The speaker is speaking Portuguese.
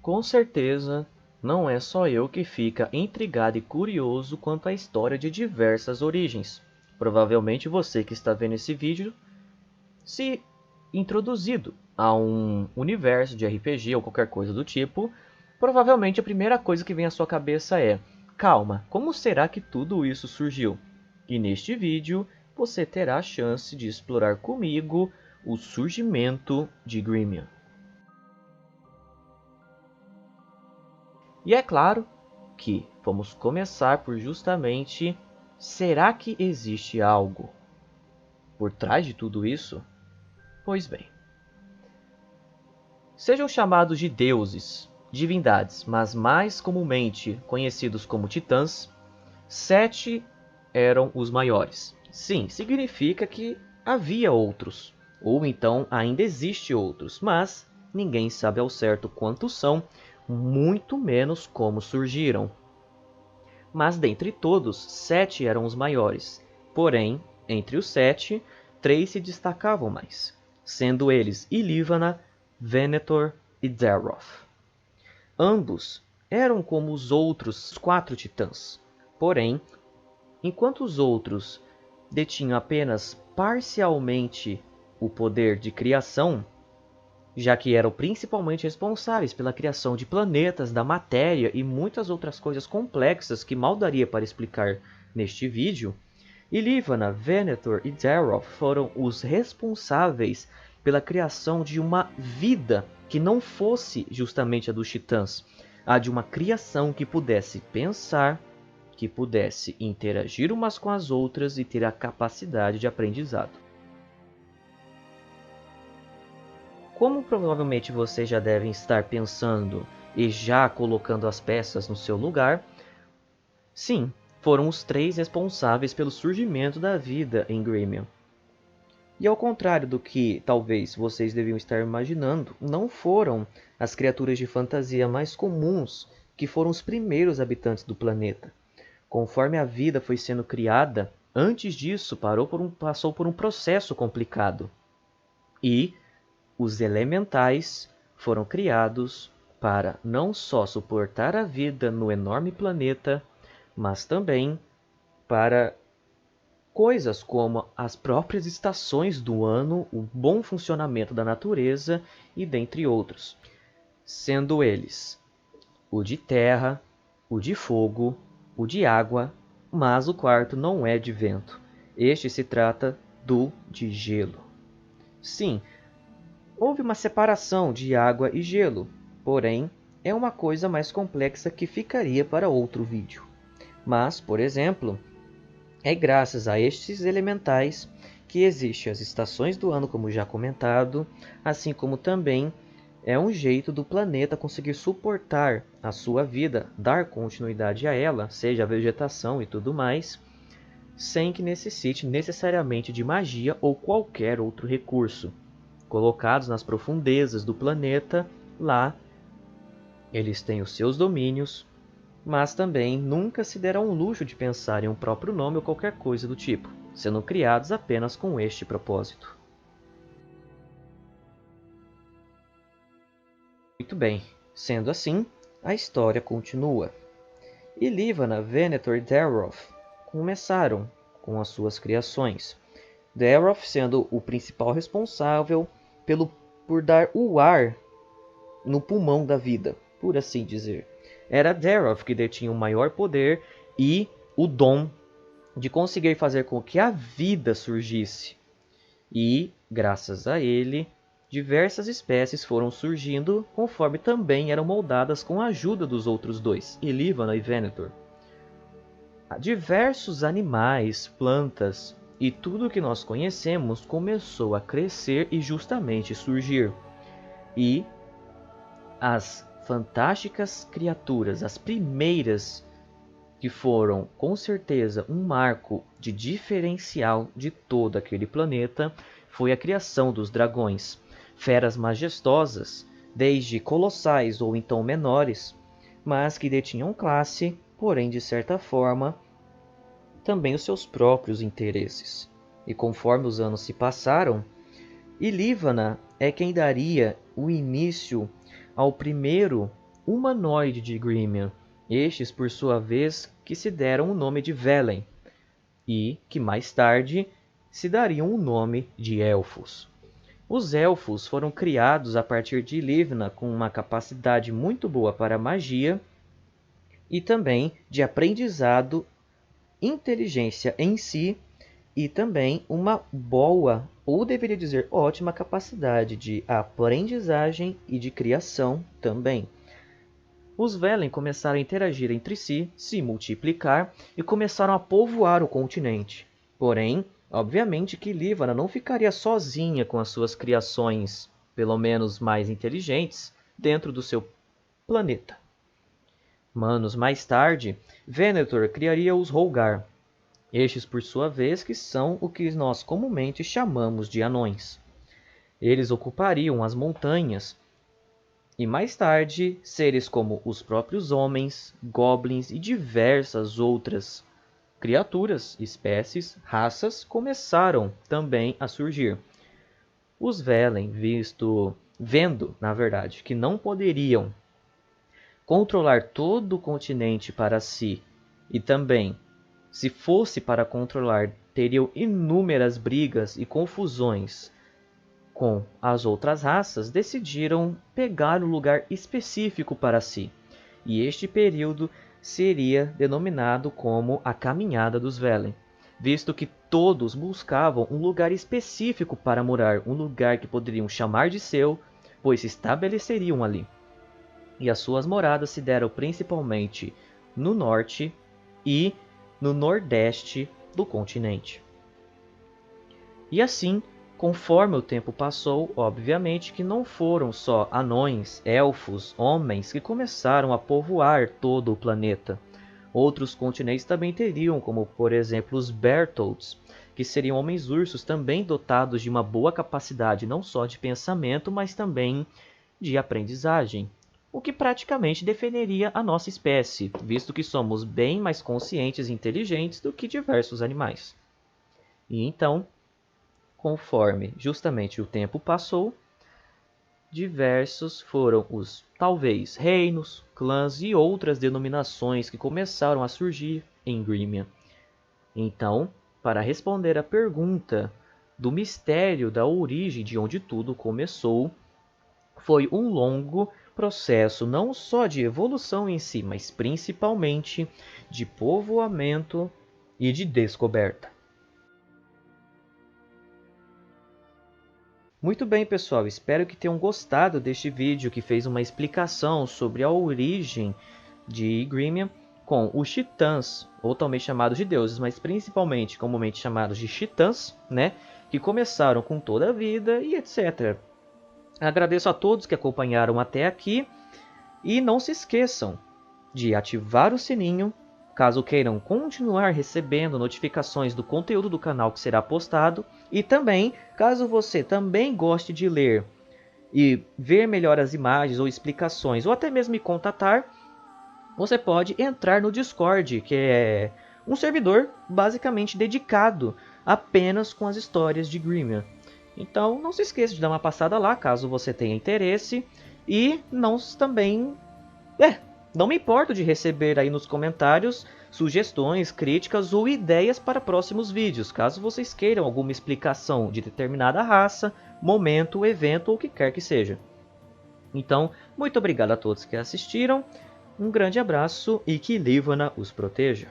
Com certeza, não é só eu que fica intrigado e curioso quanto à história de diversas origens. Provavelmente você que está vendo esse vídeo se introduzido a um universo de RPG ou qualquer coisa do tipo, provavelmente a primeira coisa que vem à sua cabeça é: calma, como será que tudo isso surgiu? E neste vídeo você terá a chance de explorar comigo o surgimento de Grimion. E é claro que vamos começar por justamente: será que existe algo por trás de tudo isso? Pois bem, sejam chamados de deuses, divindades, mas mais comumente conhecidos como titãs, 7 eram os maiores. Sim, significa que havia outros, ou então ainda existe outros, mas ninguém sabe ao certo quantos são, muito menos como surgiram. Mas dentre todos, 7 eram os maiores. Porém, entre os 7, 3 se destacavam mais, sendo eles Ilívana, Venator e Daroth. Ambos eram como os outros 4 titãs. Porém, enquanto os outros detinham apenas parcialmente o poder de criação, já que eram principalmente responsáveis pela criação de planetas, da matéria e muitas outras coisas complexas que mal daria para explicar neste vídeo, Ilívana, Venator e Daroth foram os responsáveis pela criação de uma vida que não fosse justamente a dos titãs, a de uma criação que pudesse pensar, que pudesse interagir umas com as outras e ter a capacidade de aprendizado. Como provavelmente vocês já devem estar pensando e já colocando as peças no seu lugar, sim, foram os 3 responsáveis pelo surgimento da vida em Grimion. E ao contrário do que talvez vocês deviam estar imaginando, não foram as criaturas de fantasia mais comuns que foram os primeiros habitantes do planeta. Conforme a vida foi sendo criada, antes disso passou por um processo complicado. E os elementais foram criados para não só suportar a vida no enorme planeta, mas também para coisas como as próprias estações do ano, o bom funcionamento da natureza e dentre outros, sendo eles o de terra, o de fogo, o de água, mas o quarto não é de vento. Este se trata do de gelo. Sim, houve uma separação de água e gelo, porém é uma coisa mais complexa que ficaria para outro vídeo. Mas, por exemplo, é graças a estes elementais que existem as estações do ano, como já comentado, assim como também é um jeito do planeta conseguir suportar a sua vida, dar continuidade a ela, seja a vegetação e tudo mais, sem que necessite necessariamente de magia ou qualquer outro recurso. Colocados nas profundezas do planeta, lá eles têm os seus domínios, mas também nunca se deram o luxo de pensar em um próprio nome ou qualquer coisa do tipo, sendo criados apenas com este propósito. Muito bem, sendo assim, a história continua. Ilívana, Venator e Daroth começaram com as suas criações. Daroth sendo o principal responsável por dar o ar no pulmão da vida, por assim dizer. Era Daroth que detinha o maior poder e o dom de conseguir fazer com que a vida surgisse. E, graças a ele, diversas espécies foram surgindo conforme também eram moldadas com a ajuda dos outros dois, Ilívana e Venator. Diversos animais, plantas e tudo que nós conhecemos começou a crescer e justamente surgir. E as fantásticas criaturas, as primeiras que foram com certeza um marco de diferencial de todo aquele planeta, foi a criação dos dragões, feras majestosas, desde colossais ou então menores, mas que detinham classe, porém de certa forma também os seus próprios interesses. E conforme os anos se passaram, Ilívana é quem daria o início ao primeiro humanoide de Grimion, estes por sua vez que se deram o nome de Velen, e que mais tarde se dariam o nome de Elfos. Os Elfos foram criados a partir de Livna com uma capacidade muito boa para magia e também de aprendizado, inteligência em si e também uma boa, ou deveria dizer ótima capacidade de aprendizagem e de criação também. Os Velen começaram a interagir entre si, se multiplicar e começaram a povoar o continente. Porém, obviamente que Livna não ficaria sozinha com as suas criações, pelo menos mais inteligentes, dentro do seu planeta. Anos mais tarde, Venator criaria os Holgar. Estes, por sua vez, que são o que nós comumente chamamos de anões. Eles ocupariam as montanhas e mais tarde, seres como os próprios homens, goblins e diversas outras criaturas, espécies, raças começaram também a surgir. Os Velen, vendo, na verdade, que não poderiam controlar todo o continente para si e também, se fosse para controlar, teriam inúmeras brigas e confusões com as outras raças, decidiram pegar um lugar específico para si. E este período seria denominado como a Caminhada dos Velen, visto que todos buscavam um lugar específico para morar, um lugar que poderiam chamar de seu, pois se estabeleceriam ali. E as suas moradas se deram principalmente no norte e no nordeste do continente. E assim, conforme o tempo passou, obviamente que não foram só anões, elfos, homens que começaram a povoar todo o planeta. Outros continentes também teriam, como por exemplo os Bertholds, que seriam homens-ursos também dotados de uma boa capacidade não só de pensamento, mas também de aprendizagem. O que praticamente definiria a nossa espécie, visto que somos bem mais conscientes e inteligentes do que diversos animais. E então, conforme justamente o tempo passou, diversos foram os, talvez, reinos, clãs e outras denominações que começaram a surgir em Grimion. Então, para responder à pergunta do mistério da origem de onde tudo começou, foi um longo processo não só de evolução em si, mas principalmente de povoamento e de descoberta. Muito bem, pessoal, espero que tenham gostado deste vídeo que fez uma explicação sobre a origem de Grimion com os Titãs, ou também chamados de deuses, mas principalmente comumente chamados de Titãs, né, que começaram com toda a vida e etc. Agradeço a todos que acompanharam até aqui e não se esqueçam de ativar o sininho, caso queiram continuar recebendo notificações do conteúdo do canal que será postado, e também, caso você também goste de ler e ver melhor as imagens ou explicações, ou até mesmo me contatar, você pode entrar no Discord, que é um servidor basicamente dedicado apenas com as histórias de Grimion. Então não se esqueça de dar uma passada lá, caso você tenha interesse. E não me importo de receber aí nos comentários sugestões, críticas ou ideias para próximos vídeos, caso vocês queiram alguma explicação de determinada raça, momento, evento ou o que quer que seja. Então, muito obrigado a todos que assistiram, um grande abraço e que Livna os proteja.